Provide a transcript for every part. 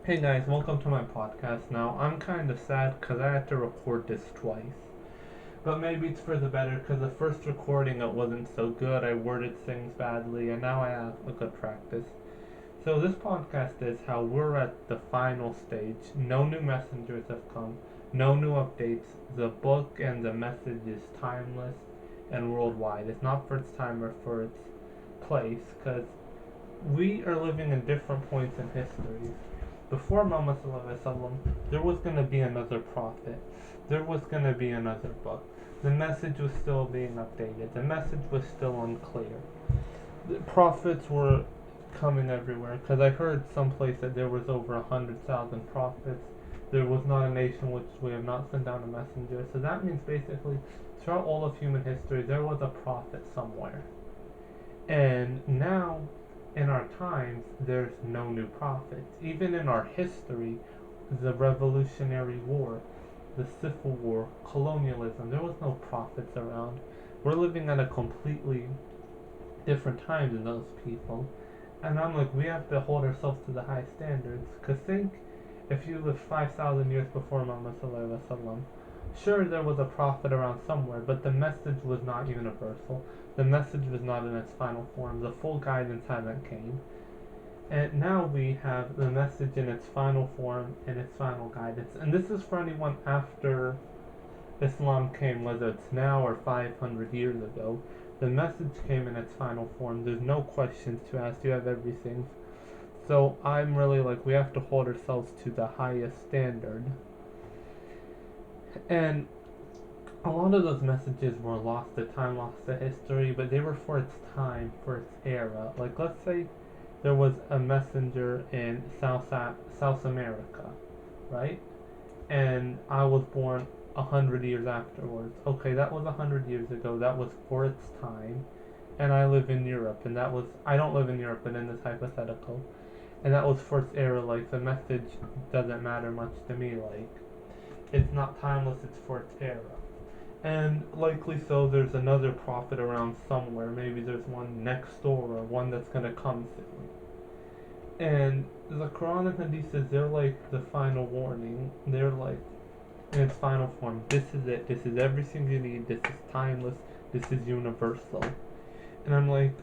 Hey guys, welcome to my podcast. Now, I'm kind of sad because I had to record this twice. But maybe it's for the better because the first recording it wasn't so good. I worded things badly, and now I have a good practice. So, this podcast is how we're at the final stage. No new messengers have come, no new updates. The book and the message is timeless and worldwide. It's not for its time or for its place because we are living in different points in history. Before Muhammad there was going to be another prophet. There was going to be another book. The message was still being updated. The message was still unclear. The prophets were coming everywhere because I heard someplace that there was over 100,000 prophets. There was not a nation which we have not sent down a messenger. So that means basically throughout all of human history there was a prophet somewhere. And now in our times, there's no new prophets. Even in our history, the Revolutionary War, the Civil War, colonialism, there was no prophets around. We're living at a completely different time than those people. And I'm like, we have to hold ourselves to the high standards. Because think, if you lived 5,000 years before Muhammad, sure, there was a prophet around somewhere, but the message was not universal. The message was not in its final form. The full guidance hadn't came. And now we have the message in its final form and its final guidance. And this is for anyone after Islam came, whether it's now or 500 years ago. The message came in its final form. There's no questions to ask. You have everything. So I'm really like, we have to hold ourselves to the highest standard. And a lot of those messages were lost to time, lost to history, but they were for its time, for its era. Like, let's say there was a messenger in South America, right? And I was born 100 years afterwards. Okay, that was 100 years ago. That was for its time. And I live in Europe, and that was, I don't live in Europe, but in this hypothetical. And that was for its era. Like, the message doesn't matter much to me. Like, it's not timeless, it's for its era. And likely so, there's another prophet around somewhere. Maybe there's one next door or one that's going to come soon. And the Quran and Hadiths, they're like the final warning. They're like, in its final form, this is it. This is everything you need. This is timeless. This is universal. And I'm like,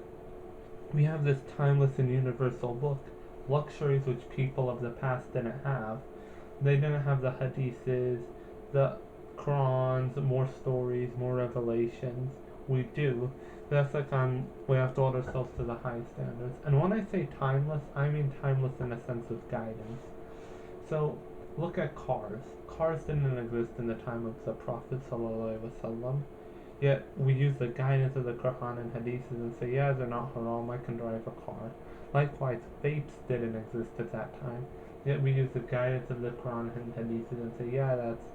we have this timeless and universal book. Luxuries which people of the past didn't have. They didn't have the Hadiths, the Qurans, more stories, more revelations. We do. But that's like we have to hold ourselves to the high standards. And when I say timeless, I mean timeless in a sense of guidance. So look at cars. Cars didn't exist in the time of the Prophet ﷺ. Yet we use the guidance of the Quran and Hadiths and say, yeah, they're not haram, I can drive a car. Likewise, vapes didn't exist at that time. Yet we use the guidance of the Quran and Hadiths and say, yeah, that's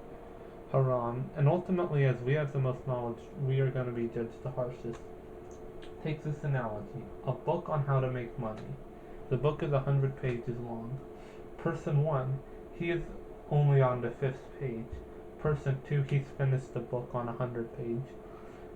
haram. And ultimately, as we have the most knowledge, we are going to be judged the harshest. Take this analogy. A book on how to make money. The book is 100 pages long. Person 1, he is only on the 5th page. Person 2, he's finished the book on 100 page.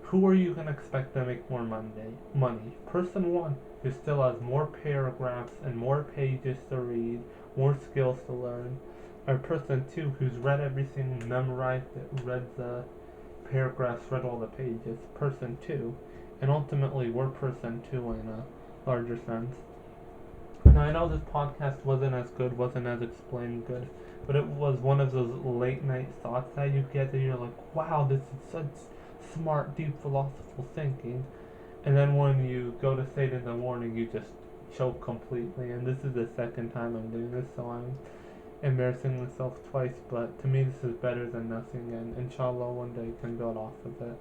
Who are you going to expect to make more money? Person 1, who still has more paragraphs and more pages to read, more skills to learn, or person 2, who's read everything, memorized it, read the paragraphs, read all the pages, person 2, and ultimately we're person 2 in a larger sense. Now I know this podcast wasn't as good, wasn't as explained good, but it was one of those late night thoughts that you get that you're like, wow, this is such smart, deep philosophical thinking. And then when you go to say it in the morning, you just choke completely. And this is the second time I'm doing this, so I'm embarrassing myself twice. But to me, this is better than nothing. And inshallah, one day I can build off of it.